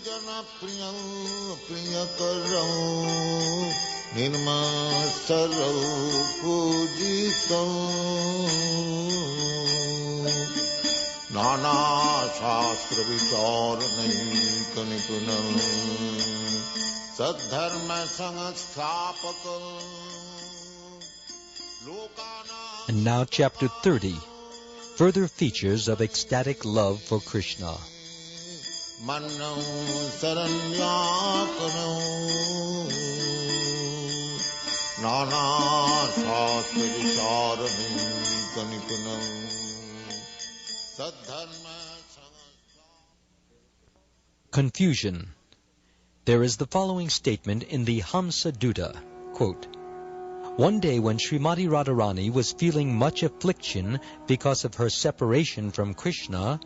jana priyam priyakaram nirmasaram pujitam nana shastra vicharanayika nipunam saddharma sanghastapakam. And now chapter 30, further features of ecstatic love for Krishna. Mannam saranyakanam nana shastra vicharanayika nipunam saddharma. Confusion. There is the following statement in the Hamsa Dutta, quote, "One day when Srimati Radharani was feeling much affliction because of her separation from Krishna,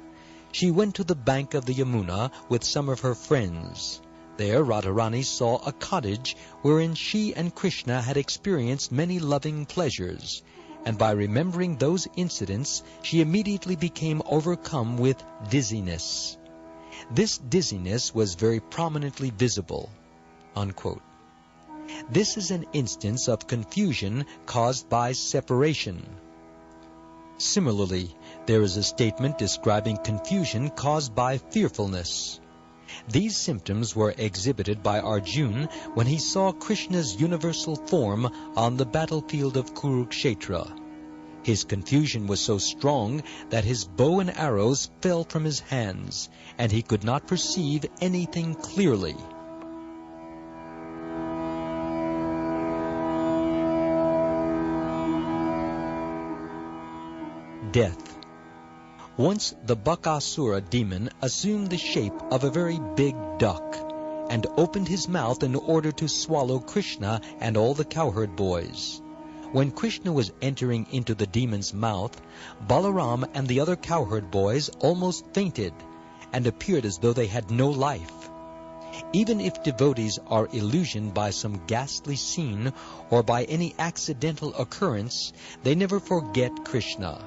she went to the bank of the Yamuna with some of her friends. There Radharani saw a cottage wherein she and Krishna had experienced many loving pleasures, and by remembering those incidents she immediately became overcome with dizziness. This dizziness was very prominently visible." Unquote. This is an instance of confusion caused by separation. Similarly, there is a statement describing confusion caused by fearfulness. These symptoms were exhibited by Arjuna when he saw Krishna's universal form on the battlefield of Kurukshetra. His confusion was so strong that his bow and arrows fell from his hands, and he could not perceive anything clearly. Death. Once the Bakasura demon assumed the shape of a very big duck and opened his mouth in order to swallow Krishna and all the cowherd boys. When Krishna was entering into the demon's mouth, Balaram and the other cowherd boys almost fainted and appeared as though they had no life. Even if devotees are illusioned by some ghastly scene or by any accidental occurrence, they never forget Krishna.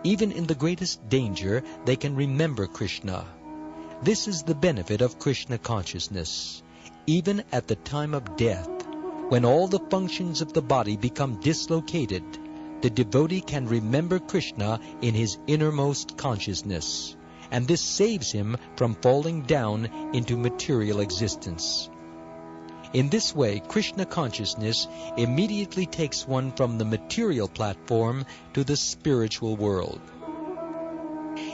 Even in the greatest danger, they can remember Krishna. This is the benefit of Krishna consciousness. Even at the time of death, when all the functions of the body become dislocated, the devotee can remember Krishna in his innermost consciousness, and this saves him from falling down into material existence. In this way, Krishna consciousness immediately takes one from the material platform to the spiritual world.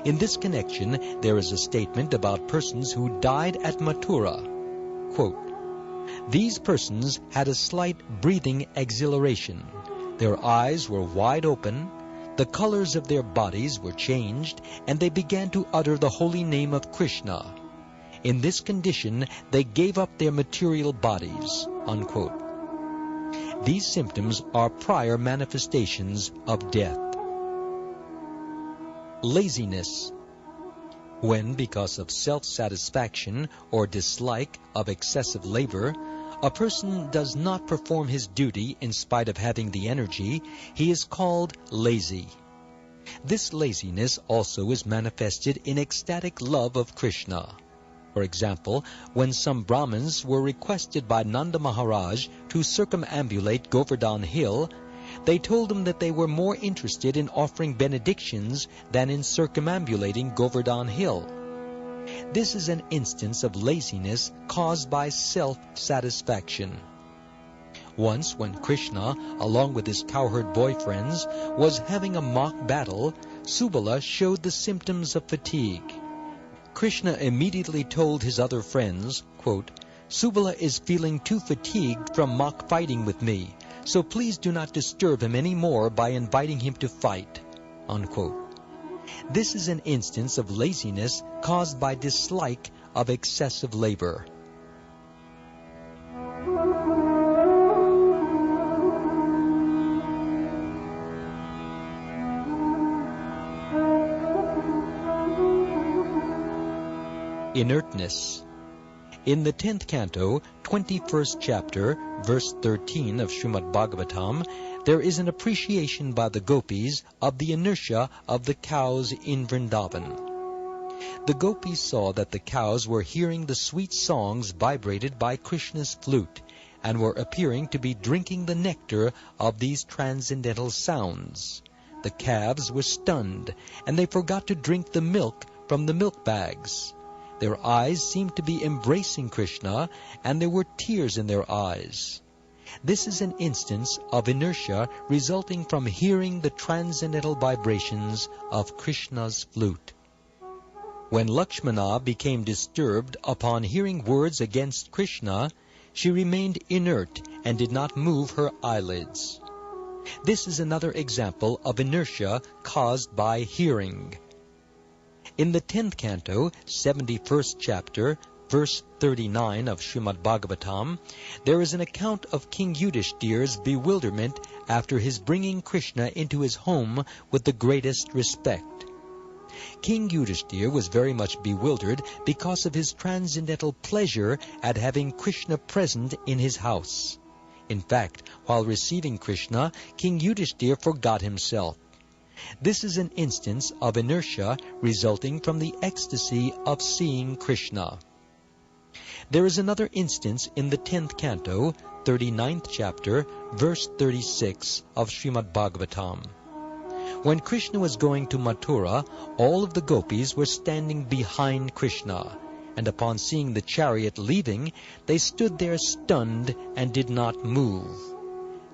In this connection, there is a statement about persons who died at Mathura. Quote, "These persons had a slight breathing exhilaration. Their eyes were wide open, the colors of their bodies were changed, and they began to utter the holy name of Krishna. In this condition, they gave up their material bodies." Unquote. These symptoms are prior manifestations of death. Laziness. When, because of self-satisfaction or dislike of excessive labor, a person does not perform his duty in spite of having the energy, he is called lazy. This laziness also is manifested in ecstatic love of Krishna. For example, when some Brahmins were requested by Nanda Maharaj to circumambulate Govardhan Hill, they told him that they were more interested in offering benedictions than in circumambulating Govardhan Hill. This is an instance of laziness caused by self-satisfaction. Once, when Krishna, along with his cowherd boyfriends, was having a mock battle, Subala showed the symptoms of fatigue. Krishna immediately told his other friends, quote, "Subala is feeling too fatigued from mock fighting with me, so please do not disturb him any more by inviting him to fight." Unquote. This is an instance of laziness caused by dislike of excessive labor. Inertness. In the 10th canto, 21st chapter, verse 13 of Srimad Bhagavatam, there is an appreciation by the gopis of the inertia of the cows in Vrindavan. The gopis saw that the cows were hearing the sweet songs vibrated by Krishna's flute, and were appearing to be drinking the nectar of these transcendental sounds. The calves were stunned, and they forgot to drink the milk from the milk bags. Their eyes seemed to be embracing Krishna, and there were tears in their eyes. This is an instance of inertia resulting from hearing the transcendental vibrations of Krishna's flute. When Lakshmana became disturbed upon hearing words against Krishna, she remained inert and did not move her eyelids. This is another example of inertia caused by hearing. In the 10th canto, 71st chapter, verse 39 of Srimad Bhagavatam, there is an account of King Yudhishthira's bewilderment after his bringing Krishna into his home with the greatest respect. King Yudhishthira was very much bewildered because of his transcendental pleasure at having Krishna present in his house. In fact, while receiving Krishna, King Yudhishthira forgot himself. This is an instance of inertia resulting from the ecstasy of seeing Krishna. There is another instance in the 10th canto, 39th chapter, verse 36 of Srimad Bhagavatam. When Krishna was going to Mathura, all of the gopis were standing behind Krishna, and upon seeing the chariot leaving, they stood there stunned and did not move.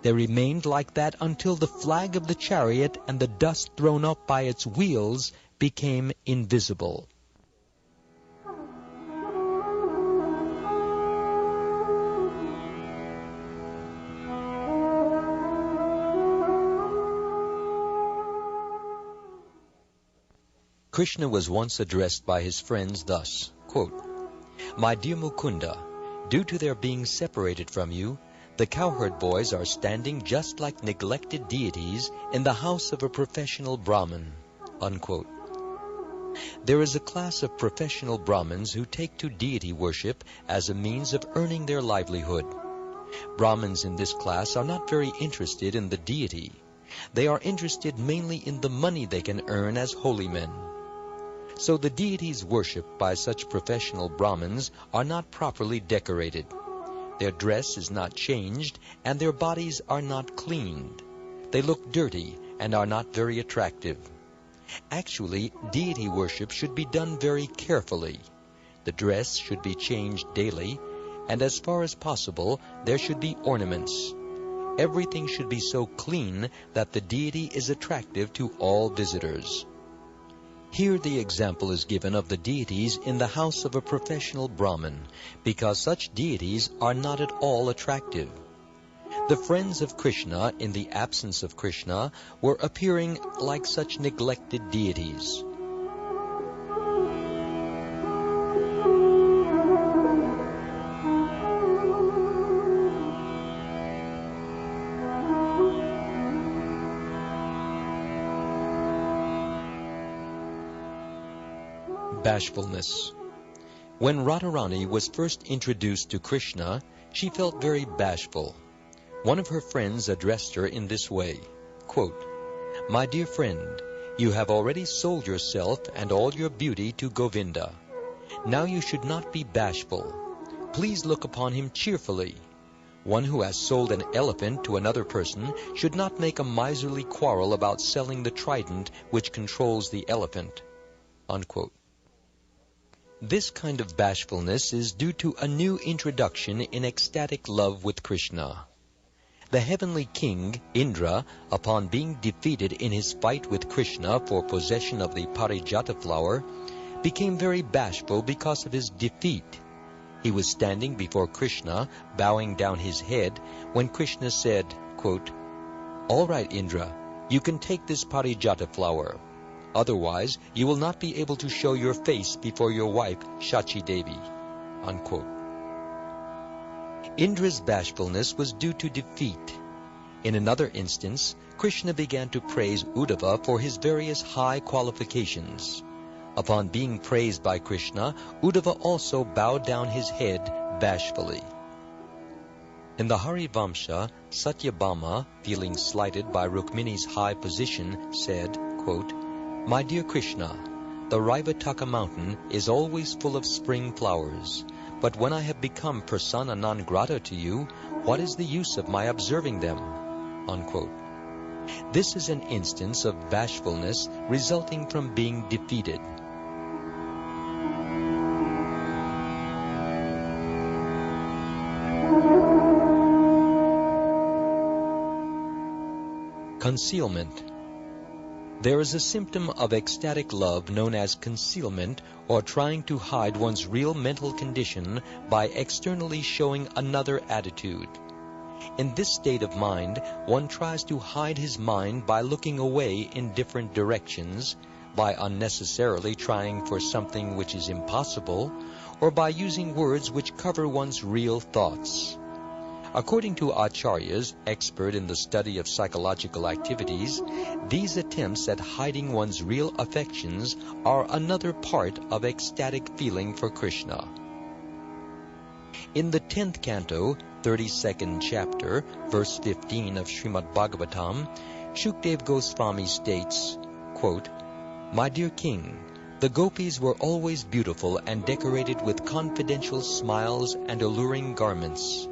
They remained like that until the flag of the chariot and the dust thrown up by its wheels became invisible. Krishna was once addressed by his friends thus, quote, "My dear Mukunda, due to their being separated from you, the cowherd boys are standing just like neglected deities in the house of a professional Brahmin." Unquote. There is a class of professional Brahmins who take to deity worship as a means of earning their livelihood. Brahmins in this class are not very interested in the deity. They are interested mainly in the money they can earn as holy men. So the deities worshipped by such professional Brahmins are not properly decorated. Their dress is not changed, and their bodies are not cleaned. They look dirty and are not very attractive. Actually, deity worship should be done very carefully. The dress should be changed daily, and as far as possible, there should be ornaments. Everything should be so clean that the deity is attractive to all visitors. Here the example is given of the deities in the house of a professional Brahmin, because such deities are not at all attractive. The friends of Krishna, in the absence of Krishna, were appearing like such neglected deities. Bashfulness. When Radharani was first introduced to Krishna, she felt very bashful. One of her friends addressed her in this way, quote, "My dear friend, you have already sold yourself and all your beauty to Govinda. Now you should not be bashful. Please look upon him cheerfully. One who has sold an elephant to another person should not make a miserly quarrel about selling the trident which controls the elephant." Unquote. This kind of bashfulness is due to a new introduction in ecstatic love with Krishna. The heavenly king, Indra, upon being defeated in his fight with Krishna for possession of the Parijata flower, became very bashful because of his defeat. He was standing before Krishna, bowing down his head, when Krishna said, quote, "All right, Indra, you can take this Parijata flower. Otherwise, you will not be able to show your face before your wife, Shachi Devi." Unquote. Indra's bashfulness was due to defeat. In another instance, Krishna began to praise Uddhava for his various high qualifications. Upon being praised by Krishna, Uddhava also bowed down his head bashfully. In the Harivamsha, Satyabhama, feeling slighted by Rukmini's high position, said, quote, "My dear Krishna, the Raivataka mountain is always full of spring flowers. But when I have become persona non grata to you, what is the use of my observing them?" Unquote. This is an instance of bashfulness resulting from being defeated. Concealment. There is a symptom of ecstatic love known as concealment, or trying to hide one's real mental condition by externally showing another attitude. In this state of mind, one tries to hide his mind by looking away in different directions, by unnecessarily trying for something which is impossible, or by using words which cover one's real thoughts. According to acharyas, expert in the study of psychological activities, these attempts at hiding one's real affections are another part of ecstatic feeling for Krishna. In the 10th canto, 32nd chapter, verse 15 of Srimad Bhagavatam, Shukdev Goswami states, quote, "My dear king, the gopis were always beautiful and decorated with confidential smiles and alluring garments.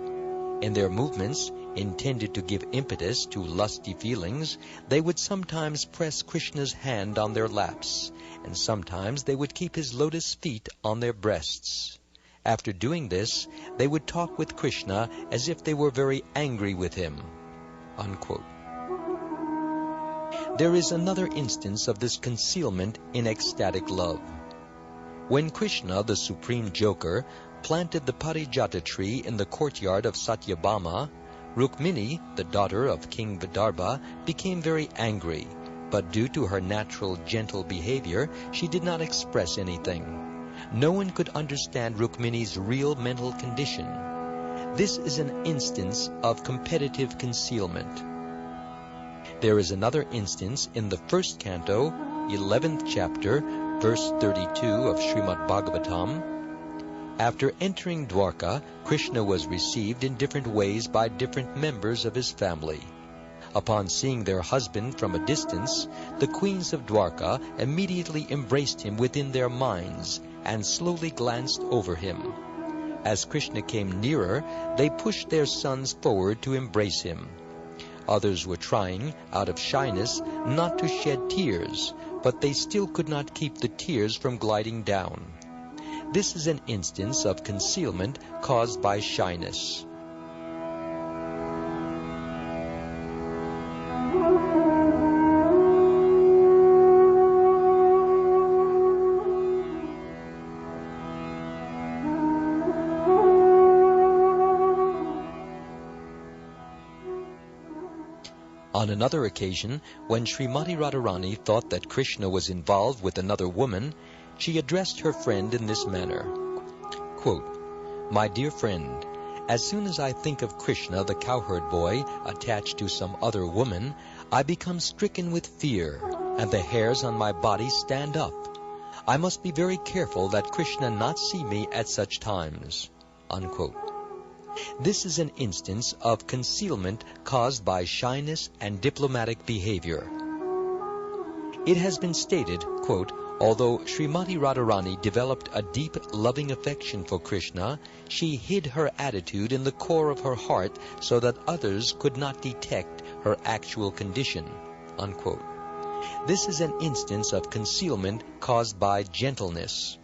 In their movements, intended to give impetus to lusty feelings, they would sometimes press Krishna's hand on their laps, and sometimes they would keep his lotus feet on their breasts. After doing this, they would talk with Krishna as if they were very angry with him." Unquote. There is another instance of this concealment in ecstatic love. When Krishna, the supreme joker, planted the Parijata tree in the courtyard of Satyabhama, Rukmini, the daughter of King Vidarbha, became very angry, but due to her natural gentle behavior, she did not express anything. No one could understand Rukmini's real mental condition. This is an instance of competitive concealment. There is another instance in the 1st canto, 11th chapter, verse 32 of Srimad Bhagavatam. After entering Dwarka, Krishna was received in different ways by different members of his family. Upon seeing their husband from a distance, the queens of Dwarka immediately embraced him within their minds and slowly glanced over him. As Krishna came nearer, they pushed their sons forward to embrace him. Others were trying, out of shyness, not to shed tears, but they still could not keep the tears from gliding down. This is an instance of concealment caused by shyness. On another occasion, when Srimati Radharani thought that Krishna was involved with another woman, she addressed her friend in this manner, quote, "My dear friend, as soon as I think of Krishna, the cowherd boy, attached to some other woman, I become stricken with fear, and the hairs on my body stand up. I must be very careful that Krishna not see me at such times." Unquote. This is an instance of concealment caused by shyness and diplomatic behavior. It has been stated, quote, "Although Srimati Radharani developed a deep, loving affection for Krishna, she hid her attitude in the core of her heart so that others could not detect her actual condition." Unquote. This is an instance of concealment caused by gentleness.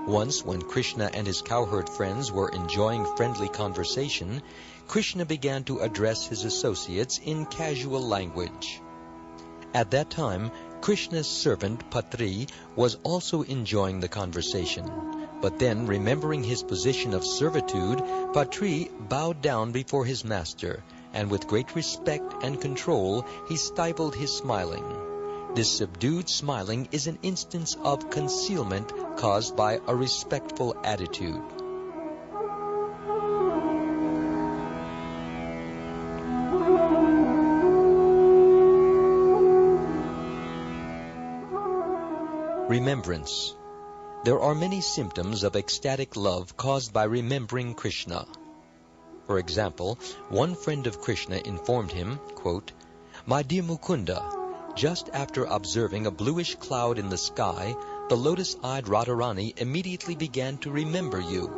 Once, when Krishna and his cowherd friends were enjoying friendly conversation, Krishna began to address his associates in casual language. At that time, Krishna's servant Patri was also enjoying the conversation. But then, remembering his position of servitude, Patri bowed down before his master, and with great respect and control, he stifled his smiling. This subdued smiling is an instance of concealment caused by a respectful attitude. Remembrance. There are many symptoms of ecstatic love caused by remembering Krishna. For example, one friend of Krishna informed him, quote, "My dear Mukunda, Just after observing a bluish cloud in the sky, the lotus-eyed Radharani immediately began to remember you.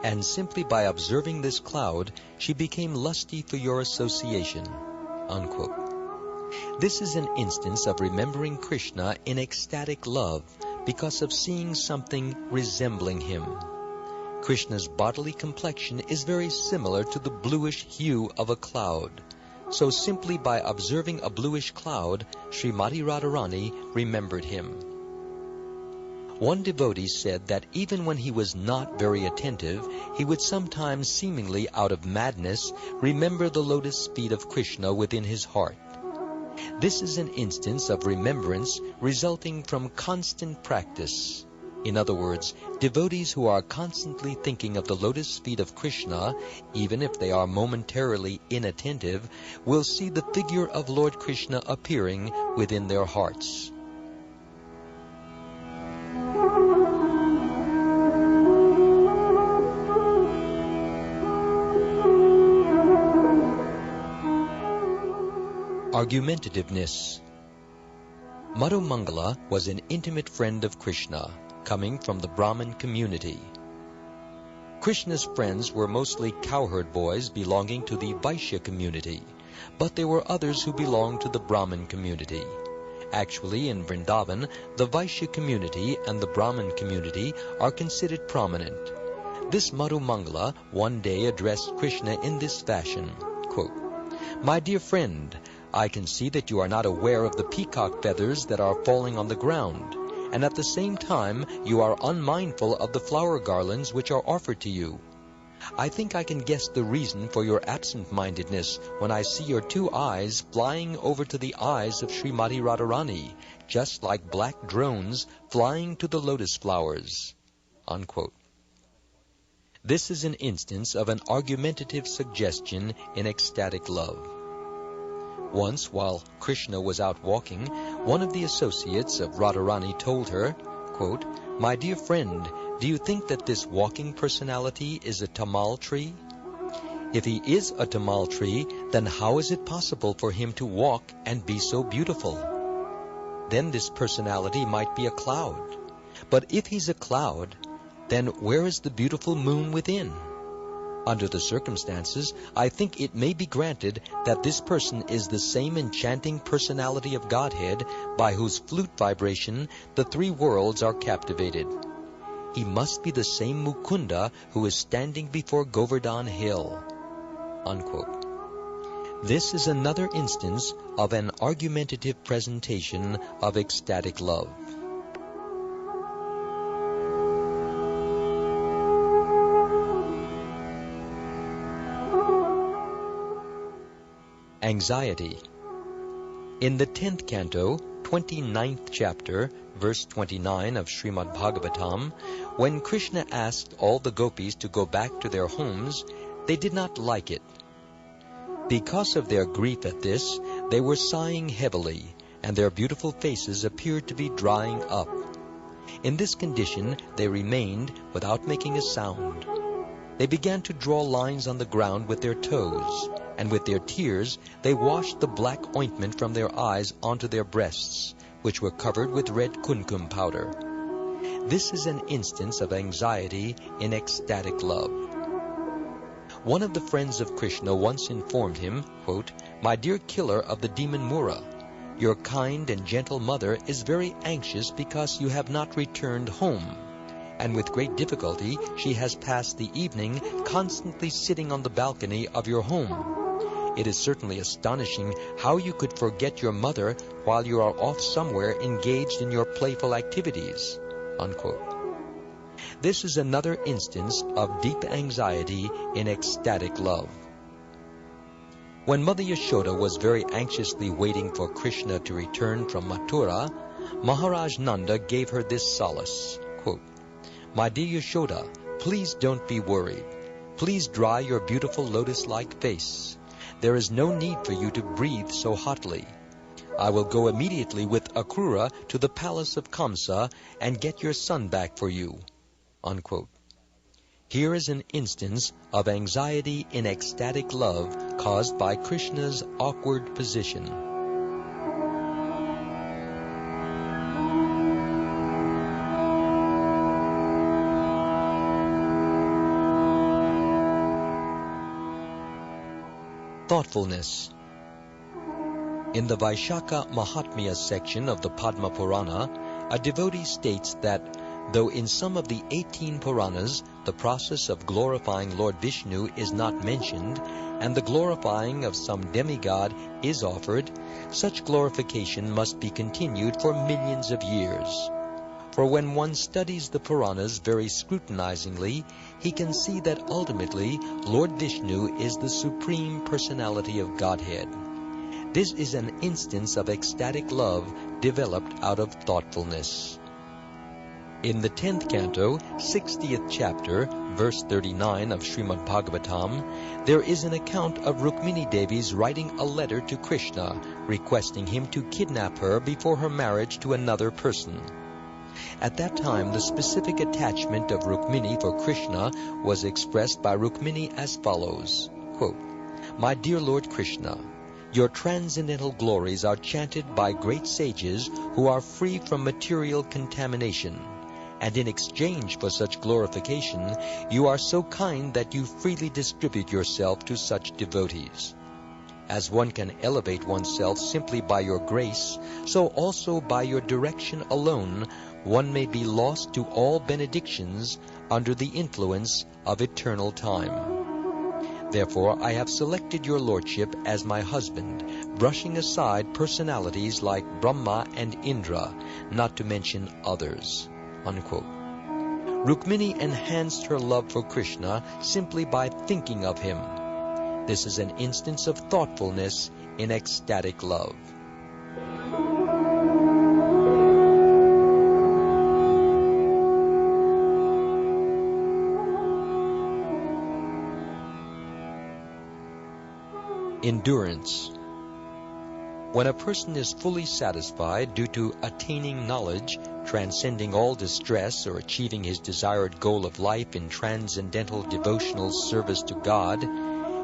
And simply by observing this cloud, she became lusty for your association." Unquote. This is an instance of remembering Krishna in ecstatic love because of seeing something resembling him. Krishna's bodily complexion is very similar to the bluish hue of a cloud. So simply by observing a bluish cloud, Srimati Radharani remembered him. One devotee said that even when he was not very attentive, he would sometimes, seemingly out of madness, remember the lotus feet of Krishna within his heart. This is an instance of remembrance resulting from constant practice. In other words, devotees who are constantly thinking of the lotus feet of Krishna, even if they are momentarily inattentive, will see the figure of Lord Krishna appearing within their hearts. Argumentativeness. Madhu Mangala was an intimate friend of Krishna, coming from the Brahmin community. Krishna's friends were mostly cowherd boys belonging to the Vaishya community, but there were others who belonged to the Brahmin community. Actually, in Vrindavan, the Vaishya community and the Brahmin community are considered prominent. This Madhu Mangala one day addressed Krishna in this fashion, quote, "My dear friend, I can see that you are not aware of the peacock feathers that are falling on the ground, and at the same time you are unmindful of the flower garlands which are offered to you. I think I can guess the reason for your absent-mindedness when I see your two eyes flying over to the eyes of Srimati Radharani, just like black drones flying to the lotus flowers." Unquote. This is an instance of an argumentative suggestion in ecstatic love. Once, while Krishna was out walking, one of the associates of Radharani told her, quote, "My dear friend, do you think that this walking personality is a tamal tree? If he is a tamal tree, then how is it possible for him to walk and be so beautiful? Then this personality might be a cloud. But if he's a cloud, then where is the beautiful moon within? Under the circumstances, I think it may be granted that this person is the same enchanting personality of Godhead by whose flute vibration the three worlds are captivated. He must be the same Mukunda who is standing before Govardhan Hill." Unquote. This is another instance of an argumentative presentation of ecstatic love. Anxiety. In the 10th canto, 29th chapter, verse 29 of Srimad Bhagavatam, when Krishna asked all the gopis to go back to their homes, they did not like it. Because of their grief at this, they were sighing heavily, and their beautiful faces appeared to be drying up. In this condition, they remained without making a sound. They began to draw lines on the ground with their toes, and with their tears they washed the black ointment from their eyes onto their breasts, which were covered with red kumkum powder. This is an instance of anxiety in ecstatic love. One of the friends of Krishna once informed him, quote, "My dear killer of the demon Mura, your kind and gentle mother is very anxious because you have not returned home, and with great difficulty she has passed the evening constantly sitting on the balcony of your home. It is certainly astonishing how you could forget your mother while you are off somewhere engaged in your playful activities." Unquote. This is another instance of deep anxiety in ecstatic love. When Mother Yashoda was very anxiously waiting for Krishna to return from Mathura, Maharaj Nanda gave her this solace, quote, "My dear Yashoda, please don't be worried. Please dry your beautiful lotus-like face. There is no need for you to breathe so hotly. I will go immediately with Akrura to the palace of Kamsa and get your son back for you." Unquote. Here is an instance of anxiety in ecstatic love caused by Krishna's awkward position. Thoughtfulness. In the Vaishaka Mahatmya section of the Padma Purana, a devotee states that though in some of the 18 Puranas the process of glorifying Lord Vishnu is not mentioned, and the glorifying of some demigod is offered, such glorification must be continued for millions of years. For when one studies the Puranas very scrutinizingly, he can see that ultimately Lord Vishnu is the Supreme Personality of Godhead. This is an instance of ecstatic love developed out of thoughtfulness. In the 10th canto, 60th chapter, verse 39 of Srimad Bhagavatam, there is an account of Rukmini Devi's writing a letter to Krishna, requesting him to kidnap her before her marriage to another person. At that time, the specific attachment of Rukmini for Krishna was expressed by Rukmini as follows, quote, "My dear Lord Krishna, your transcendental glories are chanted by great sages who are free from material contamination. And in exchange for such glorification, you are so kind that you freely distribute yourself to such devotees. As one can elevate oneself simply by your grace, so also by your direction alone, one may be lost to all benedictions under the influence of eternal time. Therefore, I have selected your lordship as my husband, brushing aside personalities like Brahma and Indra, not to mention others." Unquote. Rukmini enhanced her love for Krishna simply by thinking of him. This is an instance of thoughtfulness in ecstatic love. Endurance. When a person is fully satisfied due to attaining knowledge, transcending all distress, or achieving his desired goal of life in transcendental devotional service to God,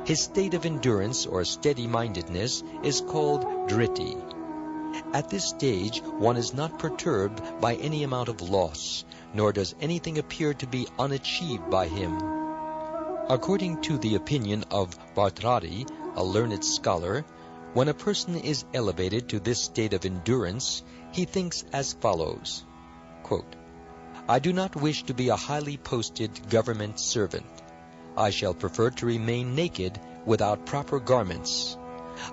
his state of endurance or steady-mindedness is called driti. At this stage, one is not perturbed by any amount of loss, nor does anything appear to be unachieved by him. According to the opinion of Bhartrhari, a learned scholar, when a person is elevated to this state of endurance, he thinks as follows, quote, "I do not wish to be a highly posted government servant. I shall prefer to remain naked without proper garments.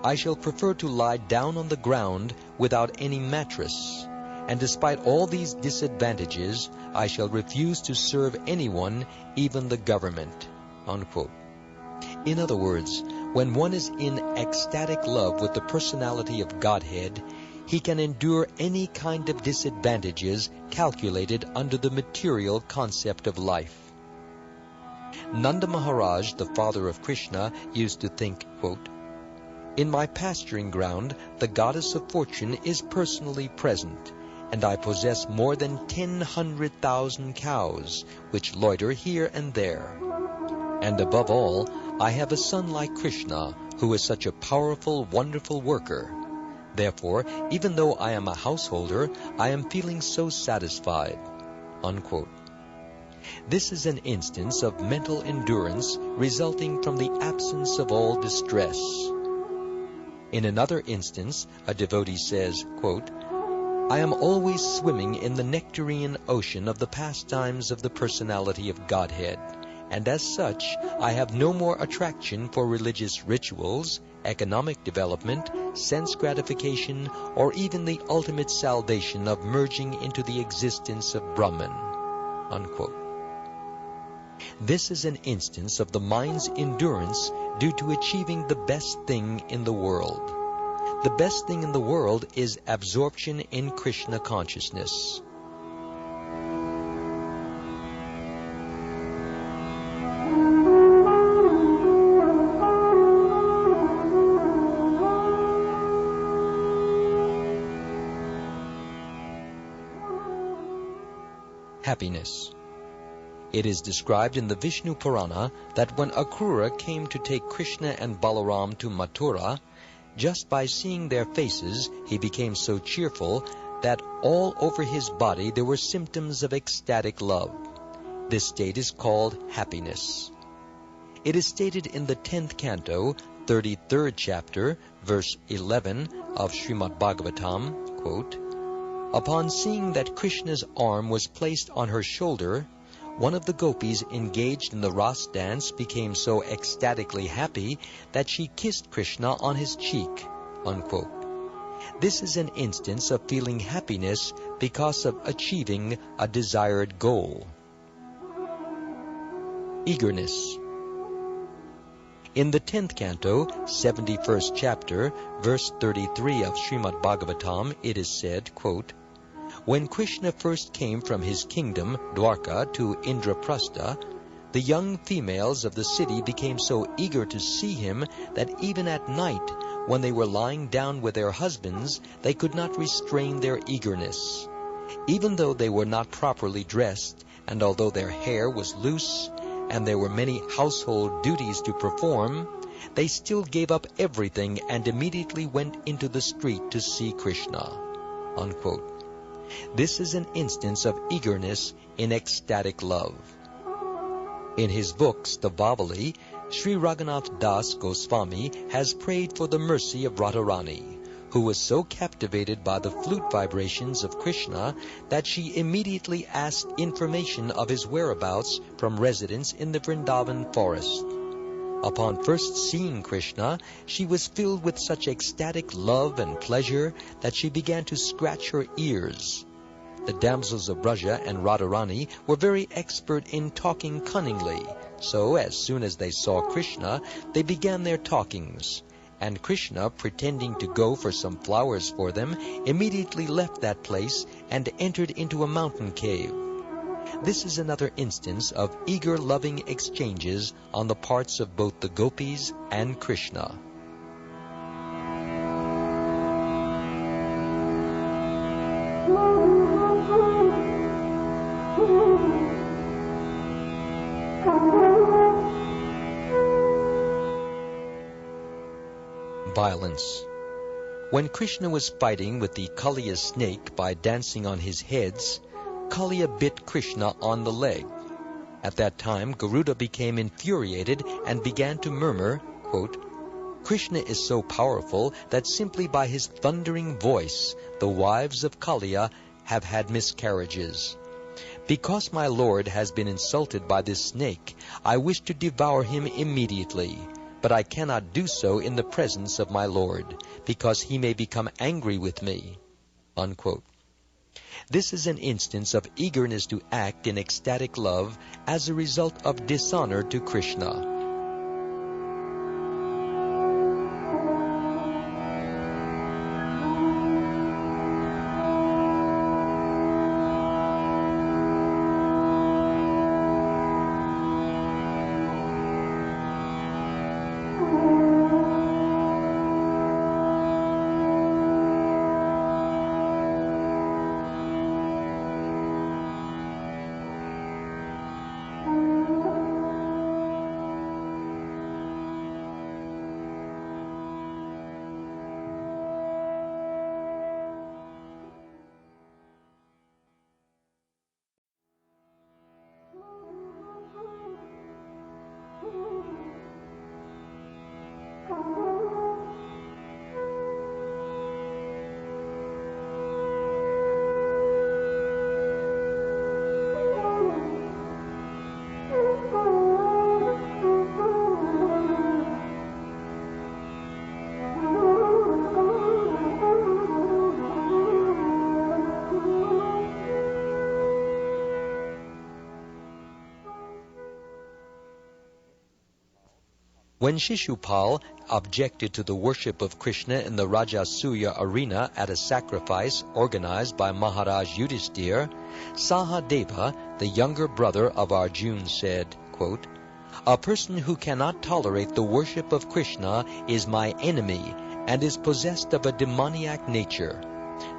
I shall prefer to lie down on the ground without any mattress. And despite all these disadvantages, I shall refuse to serve anyone, even the government." Unquote. In other words, when one is in ecstatic love with the personality of Godhead, he can endure any kind of disadvantages calculated under the material concept of life. Nanda Maharaj, the father of Krishna, used to think, quote, "In my pasturing ground, the goddess of fortune is personally present, and I possess more than 100,000 cows, which loiter here and there. And above all, I have a son like Krishna, who is such a powerful, wonderful worker. Therefore, even though I am a householder, I am feeling so satisfied." Unquote. This is an instance of mental endurance resulting from the absence of all distress. In another instance, a devotee says, quote, "I am always swimming in the nectarine ocean of the pastimes of the personality of Godhead, and as such, I have no more attraction for religious rituals, economic development, sense gratification, or even the ultimate salvation of merging into the existence of Brahman." Unquote. This is an instance of the mind's endurance due to achieving the best thing in the world. The best thing in the world is absorption in Krishna consciousness. Happiness. It is described in the Vishnu Purana that when Akrura came to take Krishna and Balaram to Mathura, just by seeing their faces, he became so cheerful that all over his body there were symptoms of ecstatic love. This state is called happiness. It is stated in the 10th canto, 33rd chapter, verse 11 of Srimad Bhagavatam, quote, "Upon seeing that Krishna's arm was placed on her shoulder, one of the gopis engaged in the Ras dance became so ecstatically happy that she kissed Krishna on his cheek," unquote. This is an instance of feeling happiness because of achieving a desired goal. Eagerness. In the 10th canto, 71st chapter, verse 33 of Srimad Bhagavatam, it is said, quote, "When Krishna first came from his kingdom, Dwarka, to Indraprastha, the young females of the city became so eager to see him that even at night, when they were lying down with their husbands, they could not restrain their eagerness. Even though they were not properly dressed, and although their hair was loose, and there were many household duties to perform, they still gave up everything and immediately went into the street to see Krishna," unquote. This is an instance of eagerness in ecstatic love. In his books, the Bhavali, Sri Raghunath Das Goswami has prayed for the mercy of Radharani, who was so captivated by the flute vibrations of Krishna that she immediately asked information of his whereabouts from residents in the Vrindavan forest. Upon first seeing Krishna, she was filled with such ecstatic love and pleasure that she began to scratch her ears. The damsels of Braja and Radharani were very expert in talking cunningly, so as soon as they saw Krishna, they began their talkings. And Krishna, pretending to go for some flowers for them, immediately left that place and entered into a mountain cave. This is another instance of eager loving exchanges on the parts of both the gopis and Krishna. Violence. When Krishna was fighting with the Kaliya snake by dancing on his heads, Kaliya bit Krishna on the leg. At that time, Garuda became infuriated and began to murmur, quote, "Krishna is so powerful that simply by his thundering voice the wives of Kaliya have had miscarriages. Because my Lord has been insulted by this snake, I wish to devour him immediately. But I cannot do so in the presence of my Lord, because he may become angry with me," unquote. This is an instance of eagerness to act in ecstatic love as a result of dishonor to Krishna. When Shishupal objected to the worship of Krishna in the Rajasuya arena at a sacrifice organized by Maharaj Yudhisthira, Sahadeva, the younger brother of Arjuna, said, quote, "A person who cannot tolerate the worship of Krishna is my enemy and is possessed of a demoniac nature.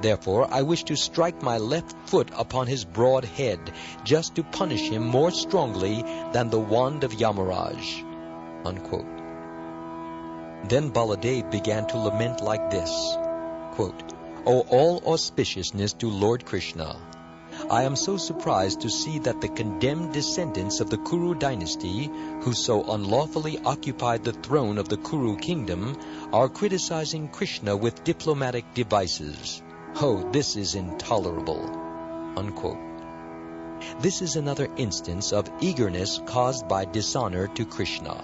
Therefore I wish to strike my left foot upon his broad head, just to punish him more strongly than the wand of Yamaraj," unquote. Then Baladev began to lament like this, quote, "O all auspiciousness to Lord Krishna, I am so surprised to see that the condemned descendants of the Kuru dynasty, who so unlawfully occupied the throne of the Kuru kingdom, are criticizing Krishna with diplomatic devices. Oh, this is intolerable." Unquote. This is another instance of eagerness caused by dishonor to Krishna.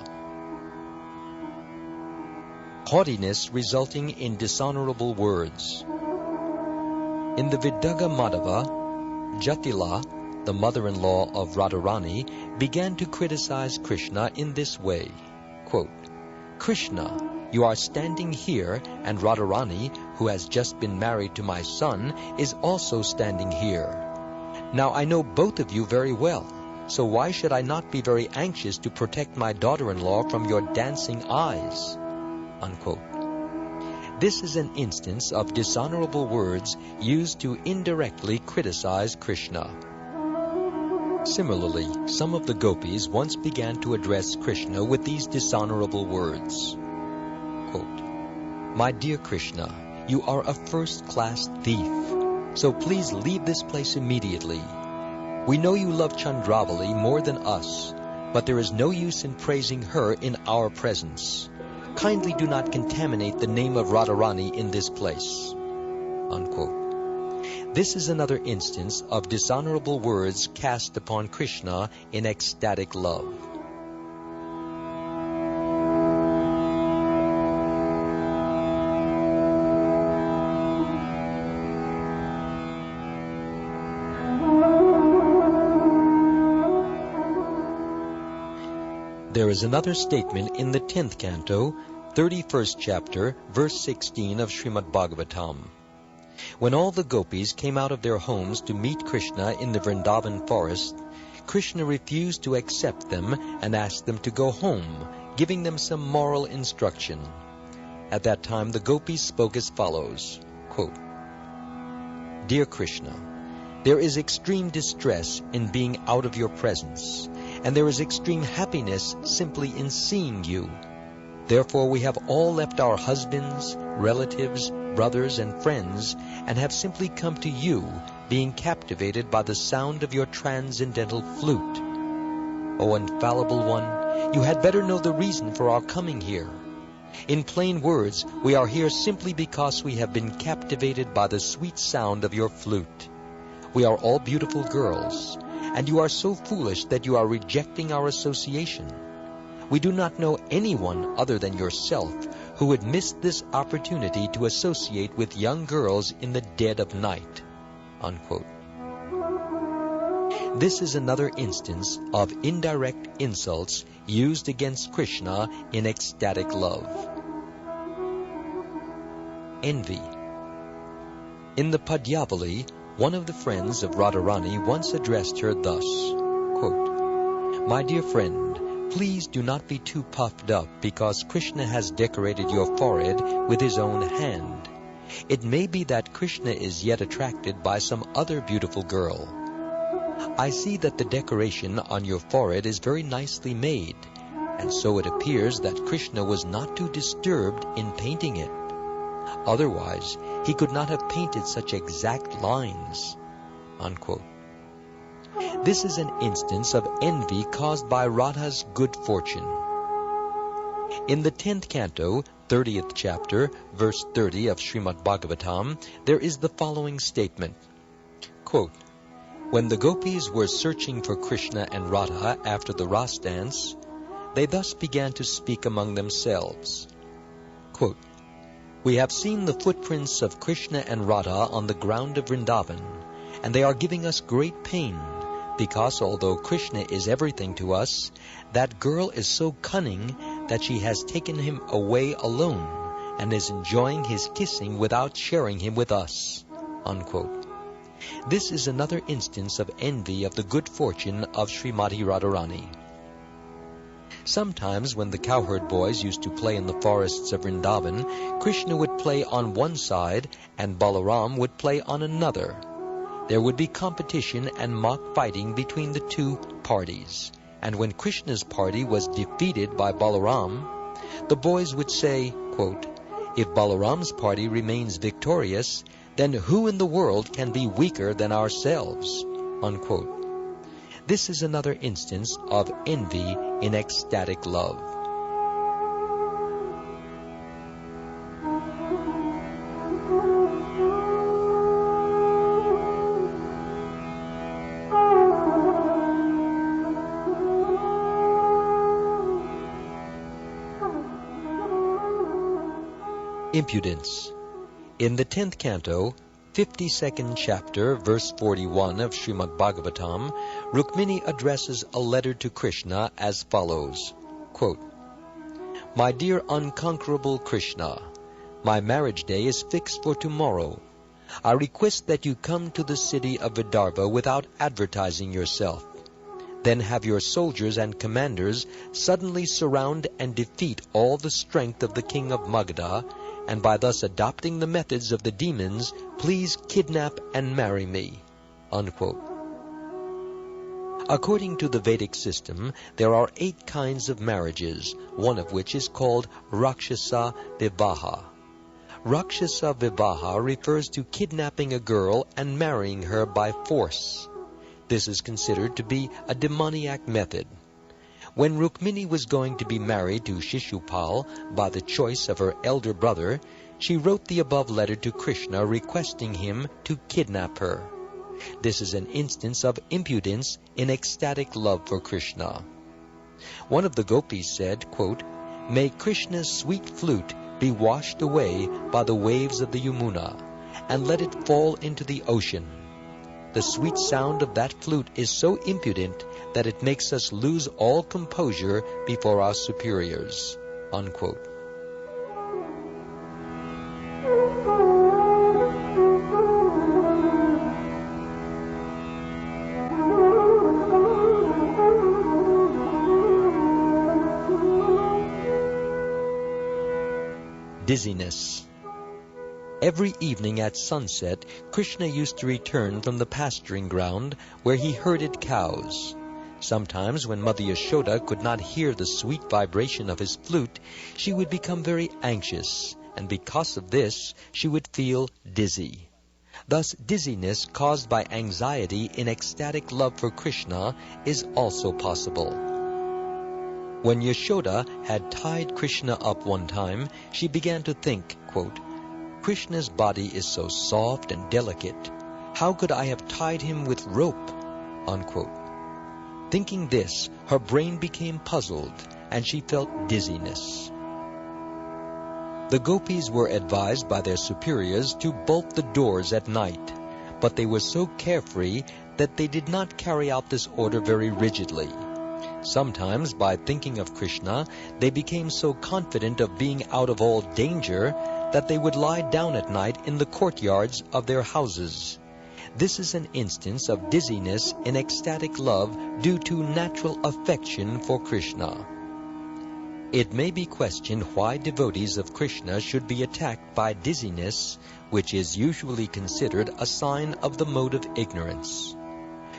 Haughtiness resulting in dishonorable words. In the Vidagha Madhava, Jatila, the mother-in-law of Radharani, began to criticize Krishna in this way. Quote, "Krishna, you are standing here, and Radharani, who has just been married to my son, is also standing here. Now I know both of you very well, so why should I not be very anxious to protect my daughter-in-law from your dancing eyes?" Unquote. This is an instance of dishonorable words used to indirectly criticize Krishna. Similarly, some of the gopis once began to address Krishna with these dishonorable words. Quote, "My dear Krishna, you are a first-class thief, so please leave this place immediately. We know you love Chandravali more than us, but there is no use in praising her in our presence. Kindly do not contaminate the name of Radharani in this place." Unquote. This is another instance of dishonorable words cast upon Krishna in ecstatic love. There is another statement in the 10th canto, 31st chapter, verse 16 of Srimad Bhagavatam. When all the gopis came out of their homes to meet Krishna in the Vrindavan forest, Krishna refused to accept them and asked them to go home, giving them some moral instruction. At that time the gopis spoke as follows, quote, "Dear Krishna, there is extreme distress in being out of your presence, and there is extreme happiness simply in seeing you. Therefore we have all left our husbands, relatives, brothers, and friends, and have simply come to you, being captivated by the sound of your transcendental flute. O infallible one, you had better know the reason for our coming here. In plain words, we are here simply because we have been captivated by the sweet sound of your flute. We are all beautiful girls, and you are so foolish that you are rejecting our association. We do not know anyone other than yourself who would miss this opportunity to associate with young girls in the dead of night." Unquote. This is another instance of indirect insults used against Krishna in ecstatic love. Envy. In the Padyavali, one of the friends of Radharani once addressed her thus, quote, "My dear friend, please do not be too puffed up because Krishna has decorated your forehead with his own hand. It may be that Krishna is yet attracted by some other beautiful girl. I see that the decoration on your forehead is very nicely made, and so it appears that Krishna was not too disturbed in painting it. Otherwise, he could not have painted such exact lines." Unquote. This is an instance of envy caused by Radha's good fortune. In the 10th canto, 30th chapter, verse 30 of Srimad Bhagavatam, there is the following statement. Quote, "When the gopis were searching for Krishna and Radha after the Ras dance, they thus began to speak among themselves. Quote, We have seen the footprints of Krishna and Radha on the ground of Vrindavan, and they are giving us great pain, because although Krishna is everything to us, that girl is so cunning that she has taken him away alone and is enjoying his kissing without sharing him with us." Unquote. This is another instance of envy of the good fortune of Srimati Radharani. Sometimes when the cowherd boys used to play in the forests of Vrindavan, Krishna would play on one side and Balaram would play on another. There would be competition and mock fighting between the two parties, and when Krishna's party was defeated by Balaram, the boys would say, quote, "If Balaram's party remains victorious, then who in the world can be weaker than ourselves?" Unquote. This is another instance of envy in ecstatic love. Impudence. In the 10th canto, 52nd chapter, verse 41 of Srimad Bhagavatam, Rukmini addresses a letter to Krishna as follows, quote, "My dear unconquerable Krishna, my marriage day is fixed for tomorrow. I request that you come to the city of Vidarbha without advertising yourself. Then have your soldiers and commanders suddenly surround and defeat all the strength of the king of Magadha, and by thus adopting the methods of the demons, please kidnap and marry me." Unquote. According to the Vedic system, there are 8 kinds of marriages, one of which is called Rakshasa Vivaha. Rakshasa Vivaha refers to kidnapping a girl and marrying her by force. This is considered to be a demoniac method. When Rukmini was going to be married to Shishupal by the choice of her elder brother, she wrote the above letter to Krishna requesting him to kidnap her. This is an instance of impudence in ecstatic love for Krishna. One of the gopis said, quote, "May Krishna's sweet flute be washed away by the waves of the Yamuna, and let it fall into the ocean. The sweet sound of that flute is so impudent that it makes us lose all composure before our superiors." Unquote. Dizziness. Every evening at sunset, Krishna used to return from the pasturing ground where he herded cows. Sometimes when Mother Yashoda could not hear the sweet vibration of his flute, she would become very anxious, and because of this, she would feel dizzy. Thus, dizziness caused by anxiety in ecstatic love for Krishna is also possible. When Yashoda had tied Krishna up one time, she began to think, quote, "Krishna's body is so soft and delicate. How could I have tied him with rope?" Unquote. Thinking this, her brain became puzzled, and she felt dizziness. The gopis were advised by their superiors to bolt the doors at night, but they were so carefree that they did not carry out this order very rigidly. Sometimes, by thinking of Krishna, they became so confident of being out of all danger that they would lie down at night in the courtyards of their houses. This is an instance of dizziness in ecstatic love due to natural affection for Krishna. It may be questioned why devotees of Krishna should be attacked by dizziness, which is usually considered a sign of the mode of ignorance.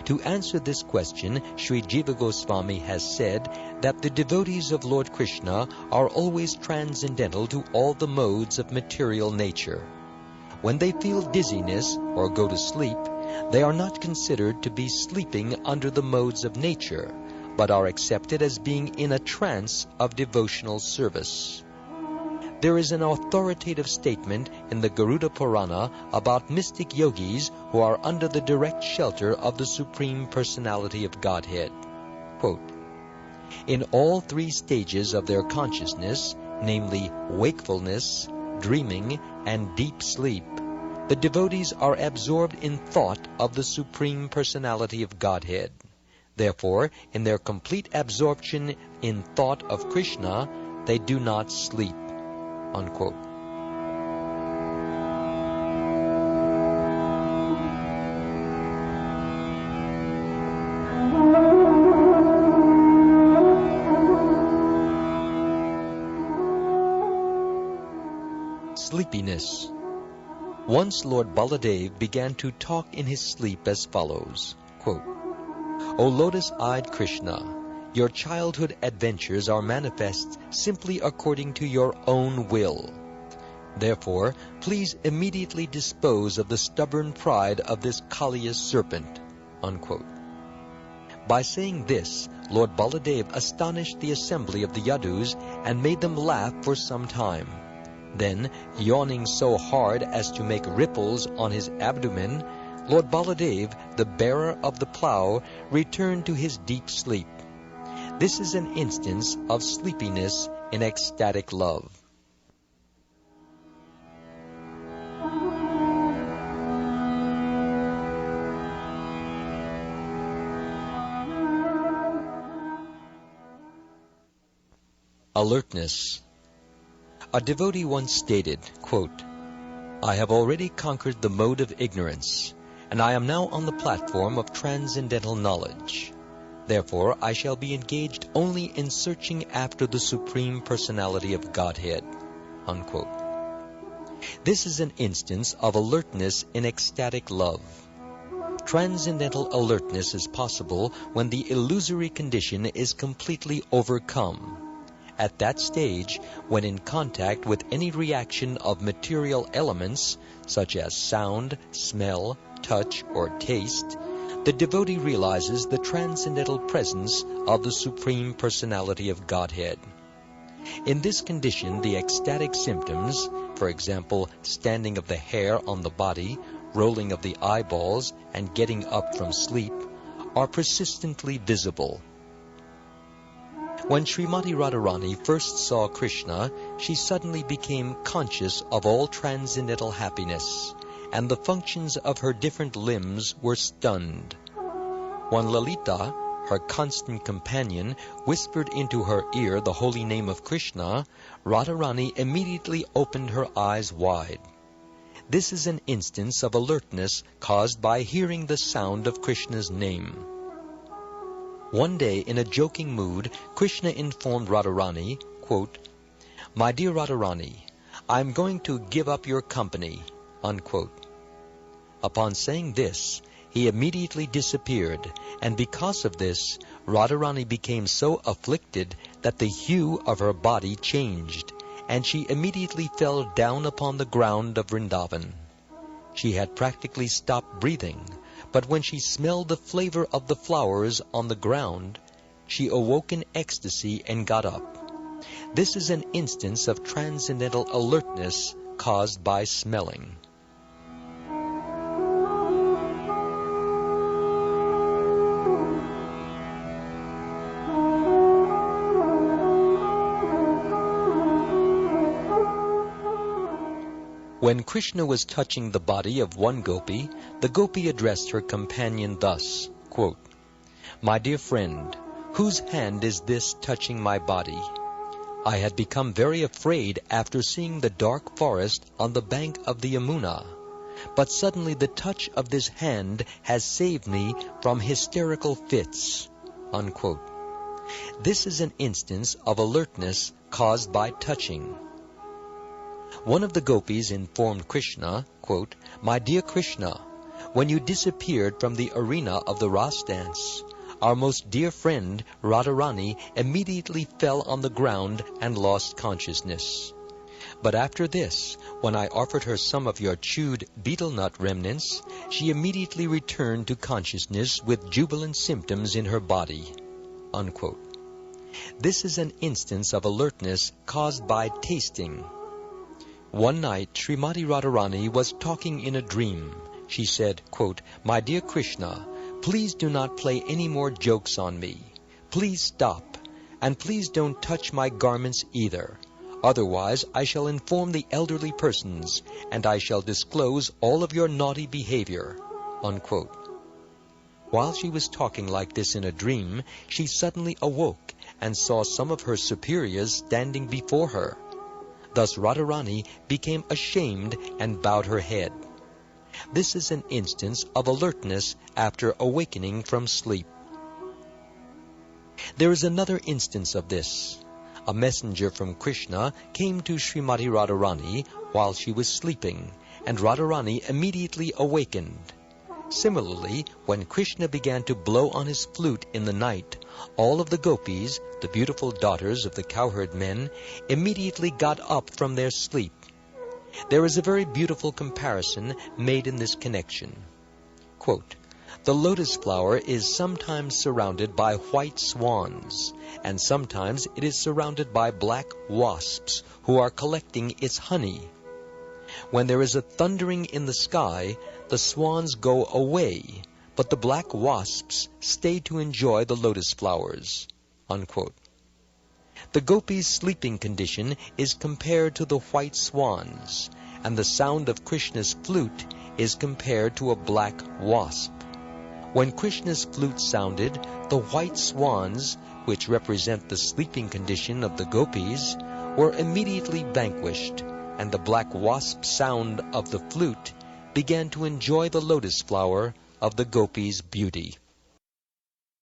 To answer this question, Sri Jiva Goswami has said that the devotees of Lord Krishna are always transcendental to all the modes of material nature. When they feel dizziness or go to sleep, they are not considered to be sleeping under the modes of nature, but are accepted as being in a trance of devotional service. There is an authoritative statement in the Garuda Purana about mystic yogis who are under the direct shelter of the Supreme Personality of Godhead. Quote, "In all 3 stages of their consciousness, namely wakefulness, dreaming, and deep sleep, the devotees are absorbed in thought of the Supreme Personality of Godhead. Therefore, in their complete absorption in thought of Krishna, they do not sleep." Unquote. Sleepiness. Once Lord Baladev began to talk in his sleep as follows, quote, "O lotus-eyed Krishna, your childhood adventures are manifest simply according to your own will. Therefore, please immediately dispose of the stubborn pride of this Kaliya serpent. Unquote. By saying this, Lord Baladev astonished the assembly of the Yadus and made them laugh for some time. Then, yawning so hard as to make ripples on his abdomen, Lord Baladev, the bearer of the plough, returned to his deep sleep. This is an instance of sleepiness in ecstatic love. Alertness. A devotee once stated, quote, "I have already conquered the mode of ignorance, and I am now on the platform of transcendental knowledge. Therefore, I shall be engaged only in searching after the Supreme Personality of Godhead." Unquote. This is an instance of alertness in ecstatic love. Transcendental alertness is possible when the illusory condition is completely overcome. At that stage, when in contact with any reaction of material elements, such as sound, smell, touch, or taste, the devotee realizes the transcendental presence of the Supreme Personality of Godhead. In this condition, the ecstatic symptoms, for example, standing of the hair on the body, rolling of the eyeballs, and getting up from sleep, are persistently visible. When Srimati Radharani first saw Krishna, she suddenly became conscious of all transcendental happiness, and the functions of her different limbs were stunned. When Lalita, her constant companion, whispered into her ear the holy name of Krishna, Radharani immediately opened her eyes wide. This is an instance of alertness caused by hearing the sound of Krishna's name. One day, in a joking mood, Krishna informed Radharani, quote, "My dear Radharani, I am going to give up your company." Unquote. Upon saying this, he immediately disappeared, and because of this, Radharani became so afflicted that the hue of her body changed, and she immediately fell down upon the ground of Vrindavan. She had practically stopped breathing, but when she smelled the flavor of the flowers on the ground, she awoke in ecstasy and got up. This is an instance of transcendental alertness caused by smelling. When Krishna was touching the body of one gopi, the gopi addressed her companion thus, quote, "My dear friend, whose hand is this touching my body? I had become very afraid after seeing the dark forest on the bank of the Yamuna, but suddenly the touch of this hand has saved me from hysterical fits." Unquote. This is an instance of alertness caused by touching. One of the gopis informed Krishna, quote, "My dear Krishna, when you disappeared from the arena of the Ras dance, our most dear friend Radharani immediately fell on the ground and lost consciousness. But after this, when I offered her some of your chewed betel nut remnants, she immediately returned to consciousness with jubilant symptoms in her body." Unquote. This is an instance of alertness caused by tasting. One night, Srimati Radharani was talking in a dream. She said, quote, "My dear Krishna, please do not play any more jokes on me. Please stop, and please don't touch my garments either. Otherwise, I shall inform the elderly persons, and I shall disclose all of your naughty behavior." Unquote. While she was talking like this in a dream, she suddenly awoke and saw some of her superiors standing before her. Thus Radharani became ashamed and bowed her head. This is an instance of alertness after awakening from sleep. There is another instance of this. A messenger from Krishna came to Srimati Radharani while she was sleeping, and Radharani immediately awakened. Similarly, when Krishna began to blow on his flute in the night, all of the gopis, the beautiful daughters of the cowherd men, immediately got up from their sleep. There is a very beautiful comparison made in this connection. Quote, The lotus flower is sometimes surrounded by white swans, and sometimes it is surrounded by black wasps who are collecting its honey. When there is a thundering in the sky, the swans go away, but the black wasps stay to enjoy the lotus flowers." Unquote. The gopis' sleeping condition is compared to the white swans, and the sound of Krishna's flute is compared to a black wasp. When Krishna's flute sounded, the white swans, which represent the sleeping condition of the gopis, were immediately vanquished, and the black wasp sound of the flute began to enjoy the lotus flower of the gopis' beauty.